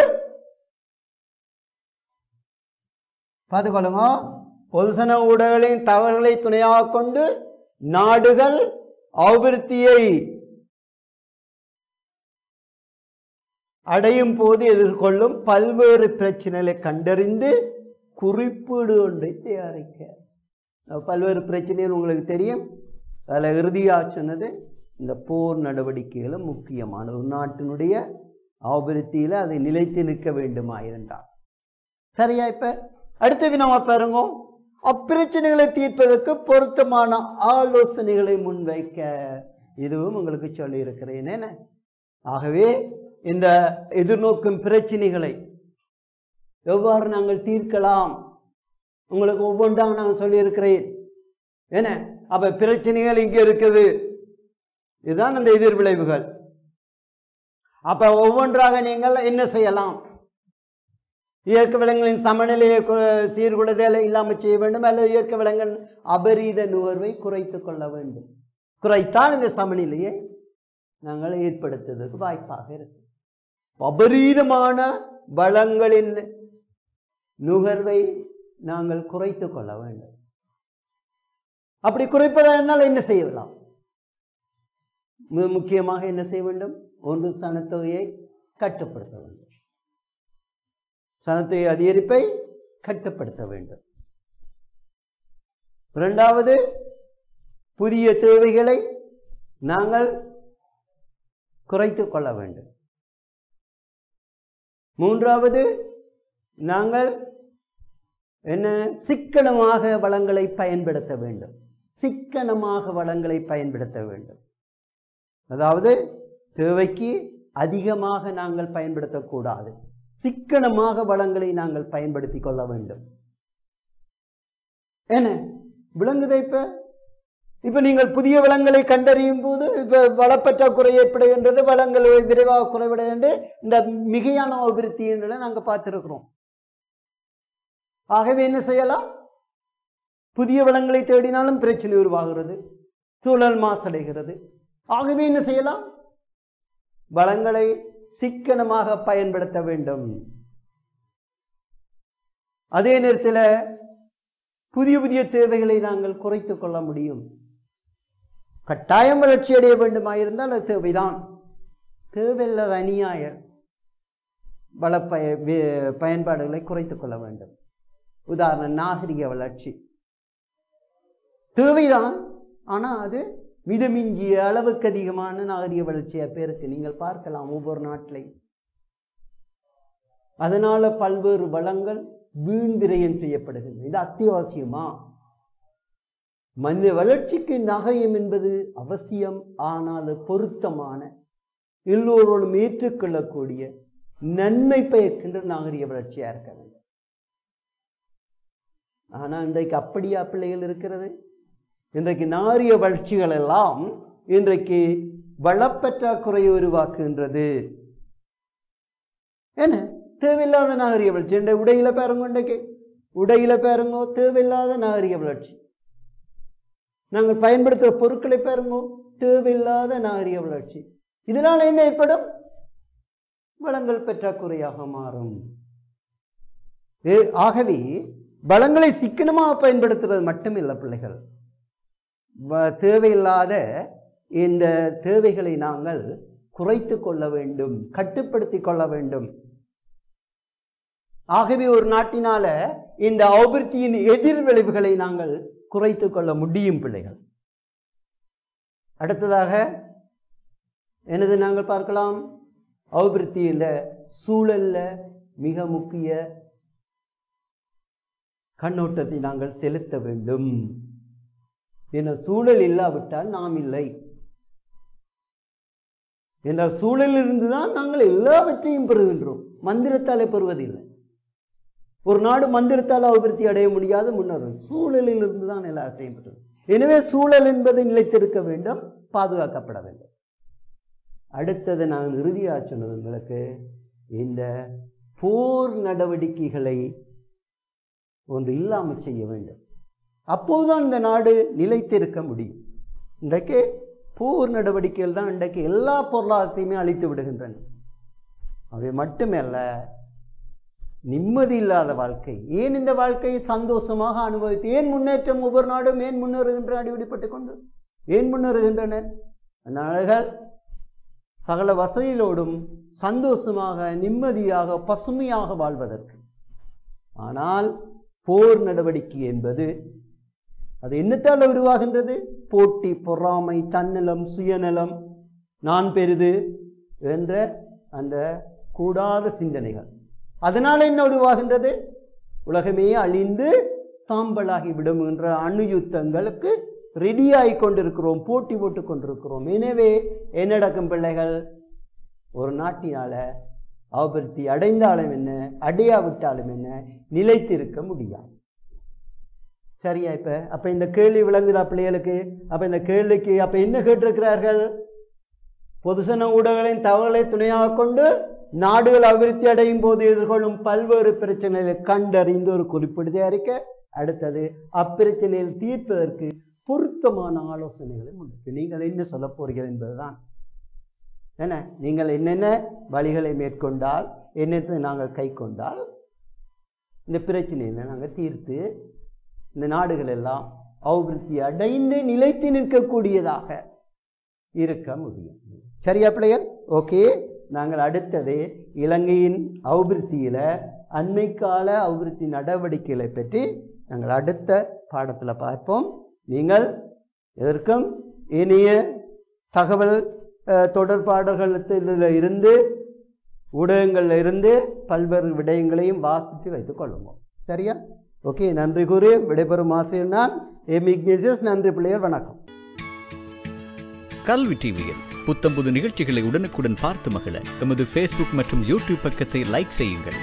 பார்த்துக்கொள்ளுங்க, பொதுசன ஊடகங்களின் தவறுகளை துணையாக கொண்டு நாடுகள் அபிவிருத்தியை அடையும் போது எதிர்கொள்ளும் பல்வேறு பிரச்சனைகளை கண்டறிந்து குறிப்பீடு ஒன்றை தயாரிக்க. பல்வேறு பிரச்சனைகள் உங்களுக்கு தெரியும். அதில் இறுதியாக சொன்னது இந்த போர் நடவடிக்கைகளும் முக்கியமான ஒரு நாட்டினுடைய அபிவிருத்தியில் அதை நிலைத்து நிற்க வேண்டுமா இருந்தால். சரியா? இப்ப அடுத்த வினாவை பாருங்க, அப்பிரச்சனைகளை தீர்ப்பதற்கு பொருத்தமான ஆலோசனைகளை முன்வைக்க. இதுவும் உங்களுக்கு சொல்லி இருக்கிறேன். என்ன ஆகவே இந்த எதிர்நோக்கும் பிரச்சனைகளை எவ்வாறு நாங்கள் தீர்க்கலாம் உங்களுக்கு ஒவ்வொன்றாக நான் சொல்லியிருக்கிறேன். என்ன அப்ப பிரச்சனைகள் இங்க இருக்குது. இதுதான் அந்த எதிர்விளைவுகள். அப்ப ஒவ்வொன்றாக நீங்கள் என்ன செய்யலாம்? இயற்கை வளங்களின் சமநிலையை சீர்குலைதலை இல்லாமல் செய்ய வேண்டும், அல்லது இயற்கை வளங்கள் அபரீத நுகர்வை குறைத்துக் கொள்ள வேண்டும். குறைத்தால் இந்த சமநிலையை நாங்கள் ஏற்படுத்துவதற்கு வாய்ப்பாக இருக்கு. அபரீதமான வளங்களின் நுகர்வை நாங்கள் குறைத்துக் கொள்ள வேண்டும். அப்படி குறைப்பதனால் என்ன செய்யலாம்? முக்கியமாக என்ன செய்ய வேண்டும்? ஒன்று, சனத்தொகையை கட்டுப்படுத்த வேண்டும். சனத்தொகை அதிகரிப்பை கட்டுப்படுத்த வேண்டும். இரண்டாவது, புதிய தேவைகளை நாங்கள் குறைத்துக் கொள்ள வேண்டும். மூன்றாவது, நாங்கள் என்ன சிக்கனமாக வளங்களை பயன்படுத்த வேண்டும். சிக்கனமாக வளங்களை பயன்படுத்த வேண்டும். அதாவது தேவைக்கு அதிகமாக நாங்கள் பயன்படுத்தக்கூடாது. சிக்கனமாக வளங்களை நாங்கள் பயன்படுத்தி கொள்ள வேண்டும். என்ன விளங்குதை? இப்ப நீங்கள் புதிய வளங்களை கண்டறியும் போது இப்ப வளப்பற்றாக்குறை ஏற்படுகின்றது, வளங்கள் விரைவாக குறைவடைகின்றது, இந்த மிகையான அபிவிருத்தி என்றதை நாங்கள் பார்த்திருக்கிறோம். ஆகவே என்ன செய்யலாம்? புதிய வளங்களை தேடினாலும் பிரச்சனை உருவாகிறது, சூழல் மாசடைகிறது. ஆகவே என்ன செய்யலாம்? வளங்களை சிக்கனமாக பயன்படுத்த வேண்டும். அதே நேரத்தில் புதிய புதிய தேவைகளை நாங்கள் குறைத்துக் கொள்ள முடியும். கட்டாயம் வளர்ச்சி அடைய வேண்டுமாயிருந்தால் அது தேவைதான். தேவையில்லாத அநியாய வள பயன்பாடுகளை குறைத்துக் கொள்ள வேண்டும். உதாரணம், நாகரிக வளர்ச்சி தேவைதான், ஆனா அது மிதமிஞ்சிய அளவுக்கு அதிகமான நாகரிக வளர்ச்சியா பேருக்கு நீங்கள் பார்க்கலாம் ஒவ்வொரு நாட்டிலையும். அதனால பல்வேறு வளங்கள் வீண் விரயம் செய்யப்படுகிறது. இது அத்தியாவசியமா? மனித வளர்ச்சிக்கு நாகரிகம் என்பது அவசியம், ஆனால் பொருத்தமான, எல்லோரோடும் ஏற்றுக்கொள்ளக்கூடிய, நன்மை பயக்கின்ற நாகரிக வளர்ச்சியா இருக்க வேண்டும். ஆனா இன்றைக்கு அப்படியா பிள்ளைகள் இருக்கிறது? இன்றைக்கு நாகரிக வளர்ச்சிகள் எல்லாம் இன்றைக்கு வளப்பற்றாக்குறையை உருவாக்குகின்றது. என்ன தேவையில்லாத நாகரிக வளர்ச்சி? இந்த உடையில பாருங்க, இன்றைக்கு உடையில பாருங்க, தேவையில்லாத நாகரிக வளர்ச்சி. நாங்கள் பயன்படுத்துகிற பொருட்களை பாருங்க, தேவையில்லாத நாகரிக வளர்ச்சி. இதனால் என்ன ஏற்படும்? வளங்கள் பற்றாக்குறையாக மாறும். ஆகவே வளங்களை சிக்கனமாக பயன்படுத்துறது மட்டுமில்லை பிள்ளைகள், தேவையில்லாத இந்த தேவைகளை நாங்கள் குறைத்து கொள்ள வேண்டும், கட்டுப்படுத்தி கொள்ள வேண்டும். ஆகவே ஒரு நாட்டினால இந்த அபிவிருத்தியின் எதிர் விளைவுகளை நாங்கள் குறைத்து கொள்ள முடியும் பிள்ளைகள். அடுத்ததாக என்னது நாங்கள் பார்க்கலாம்? அபிவிருத்தியில சூழல்ல மிக முக்கிய கண்ணோட்டத்தை நாங்கள் செலுத்த வேண்டும். என்ற சூழல் இல்லாவிட்டால் நாம் இல்லை. என்ற சூழலில் இருந்துதான் நாங்கள் எல்லாவற்றையும் பெறுகின்றோம், மந்திரத்தாலே பெறுவதில்லை. ஒரு நாடு மந்திரத்தால் அபிவிருத்தி அடைய முடியாது, முன்னேறும் சூழலில் இருந்துதான் எல்லாவற்றையும் பெறுவது. எனவே சூழல் என்பது நிலைத்திருக்க வேண்டும், பாதுகாக்கப்பட வேண்டும். அடுத்தது நான் இறுதியாக சொன்னது உங்களுக்கு, இந்த போர் நடவடிக்கைகளை ஒன்று இல்லாமல் செய்ய வேண்டும். அப்போதுதான் இந்த நாடு நிலைத்திருக்க முடியும். இன்றைக்கு போர் நடவடிக்கைகள் தான் இன்றைக்கு எல்லா பொருளாதாரத்தையுமே அழித்து விடுகின்றன. அவை மட்டுமல்ல, நிம்மதி இல்லாத வாழ்க்கை. ஏன் இந்த வாழ்க்கையை சந்தோஷமாக அனுபவித்து, ஏன் முன்னேற்றம்? ஒவ்வொரு நாடும் ஏன் முன்னேறுகின்ற அடிப்படைப்பட்டுக் கொண்டு ஏன் முன்னேறுகின்றனர்? நாடுகள் சகல வசதிகளோடும் சந்தோஷமாக, நிம்மதியாக, பசுமையாக வாழ்வதற்கு. ஆனால் போர் நடவடிக்கை என்பது அது என்னத்தால் உருவாகின்றது? போட்டி, பொறாமை, தன்னலம், சுயநலம், நான் பெரிது என்ற அந்த கூடாத சிந்தனைகள். அதனால என்ன உருவாகின்றது? உலகமே அழிந்து சாம்பலாகி விடும் என்ற அணு யுத்தங்களுக்கு ரெடியாகி கொண்டிருக்கிறோம், போட்டி போட்டுக் கொண்டிருக்கிறோம். எனவே என்ன நடக்கும் பிள்ளைகள்? ஒரு நாட்டினால அபிவிருத்தி அடைந்தாலும் என்ன, அடையாவிட்டாலும் என்ன, நிலைத்திருக்க முடியாது. சரியா? அப்ப இந்த கேள்வி விளங்குதா பிள்ளைகளுக்கு? அப்ப இந்த கேள்விக்கு அப்ப என்ன கேட்டிருக்கிறார்கள்? பொதுசன ஊடகங்களின் தகவலை துணையாக கொண்டு நாடுகள் அபிவிருத்தி அடையும் போது எதிர்கொள்ளும் பல்வேறு பிரச்சனைகளை கண்டறிந்து ஒரு குறிப்பிட்டு தயாரிக்க, அடுத்தது அப்பிரச்சனையில் தீர்ப்பதற்கு பொருத்தமான ஆலோசனைகளை முன்வைக்க. நீங்கள் என்ன சொல்ல போறீர்கள் என்பதுதான். என்ன நீங்கள் என்னென்ன வழிகளை மேற்கொண்டால், என்னத்தை நாங்கள் கை கொண்டால் இந்த பிரச்சனையை நாங்கள் தீர்த்து இந்த நாடுகள் எல்லாம் அபிவிருத்தி அடைந்து நிலைத்து நிற்கக்கூடியதாக இருக்க முடியும். சரியா பிள்ளைகள்? ஓகே, நாங்கள் அடுத்தது இலங்கையின் அபிவிருத்தியில அண்மை கால அபிவிருத்தி நடவடிக்கைகளை பற்றி நாங்கள் அடுத்த பாடத்தில் பார்ப்போம். நீங்கள் எதற்கும் இனிய தகவல் தொடர்பாடல்களில் இருந்து ஊடகங்களில் இருந்து பல்வேறு விடயங்களையும் வாசித்து வைத்துக் கொள்ளுவோம். சரியா? ஓகே, நன்றி கூறி விடைபெறும் ஆசிரியர் நான் எமிக்னேசியஸ். நன்றி பிள்ளையர், வணக்கம். கல்வி டிவியில் புத்தம்புது நிகழ்ச்சிகளை உடனுக்குடன் பார்த்து மகிழ எமது Facebook மற்றும் YouTube பக்கத்தை லைக் செய்யுங்கள்.